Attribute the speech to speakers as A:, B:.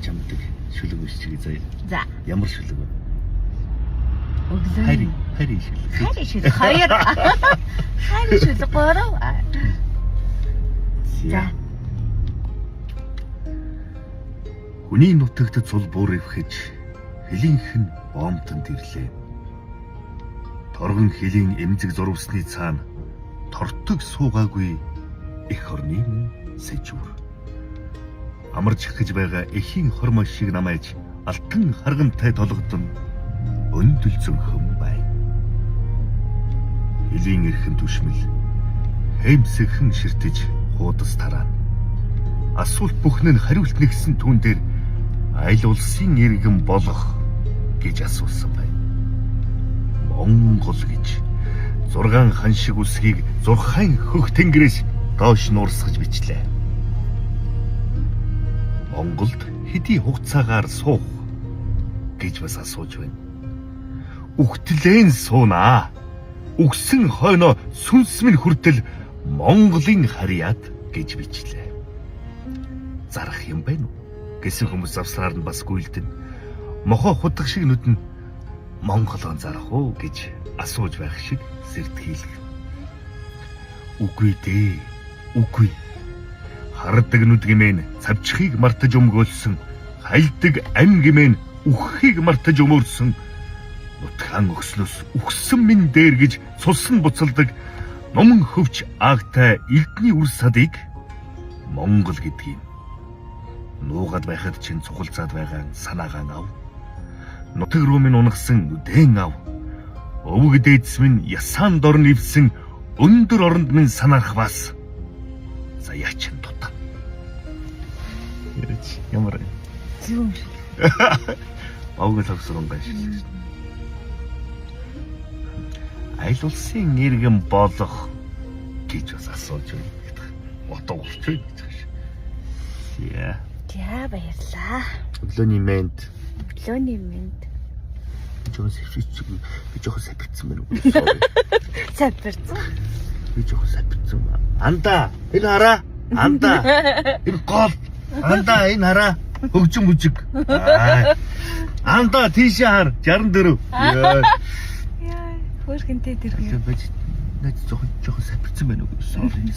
A: чамдаг шүлэг үсчиг заяа.
B: За.
A: Ямар шүлэг вэ?
B: Өглөө.
A: Хайрын шүлэг.
B: Хайрын шүлэг. Хоёр. Хайрын шүлэг гурав. За.
A: Хүний нутагт цул буур ивхэж хэлийнх нь боомтонд ирлээ. Торгон хэлийн эмзэг зурвсны цаана тортог суугаагүй их орны минь сэжүр. Амарч гэж байгаа эхийн хормоо шиг намайж алтан харгантай толгодон өндөл зөнхөн бай. Хэлийн эрхэн түшмэл хэмсэгхэн ширтэж хуудас тараана. Асуулт бүхэн нь хариулт нэгсэн түүн дээр айл улсын иргэн болох гэж асуусан байна. Монгол гэж 6 хан шиг үсгийг 6 хөх тэнгэрээс доош нуурсгаж бичлээ. Монголд хэдий хугацаагаар суух гэж бас асууж байна. Үхтлэн суунаа. Үгсэн хойноо сүнс минь хүртэл Монголын харьяат гэж бичлээ. Зарах юм байна уу? Гэсэн хүмүүс авсаар нь бас гүйлдэн. Мохоо худаг шиг нүдэн Монголон зарах уу гэж асууж байх шиг сэртхийлэг. Үгүй дээ. Үгүй. Хардаг нүд гэмээн цавчхийг мартаж өмгөөлсөн, хайлдаг ам гэмээн үххийг мартаж өмөрсөн, нутгаан өгснөөс үхсэн минь дээр гэж цусан буцалдаг номон хөвч аагтай элдний үр садыг Монгол гэдгийг нуугаад байхад чинь цугалзаад байгаа санаагаан ав. Нутаг руу минь унагсан нүдэн ав. Өвөг дээдс минь ясаан дор нэвсэн өндөр оронд минь санаарах бас. Заяачин дутаа. Яач ямар
B: Зүүн шиг.
A: Авгал авсран байж. Айл улсын иргэн болох гэж бас асууж байна. Отоолч байна гэж. Яа.
B: За баярлаа.
A: Өглөөний мэнд.
B: Өглөөний мэнд.
A: Жоо сэвчиг би жоохон сапирцсан байна уу?
B: Сапирцсан.
A: Би жоохон сапирцсан. Анда энэ хараа. Анда энэ гол. Анда энэ хараа. Хөгжим бүжиг. Анда тийшээ хар 64.
B: Яа. Хөөрхөнтэй тэр хөө.
A: Наад жоохон сапирцсан байна уу? Sorry.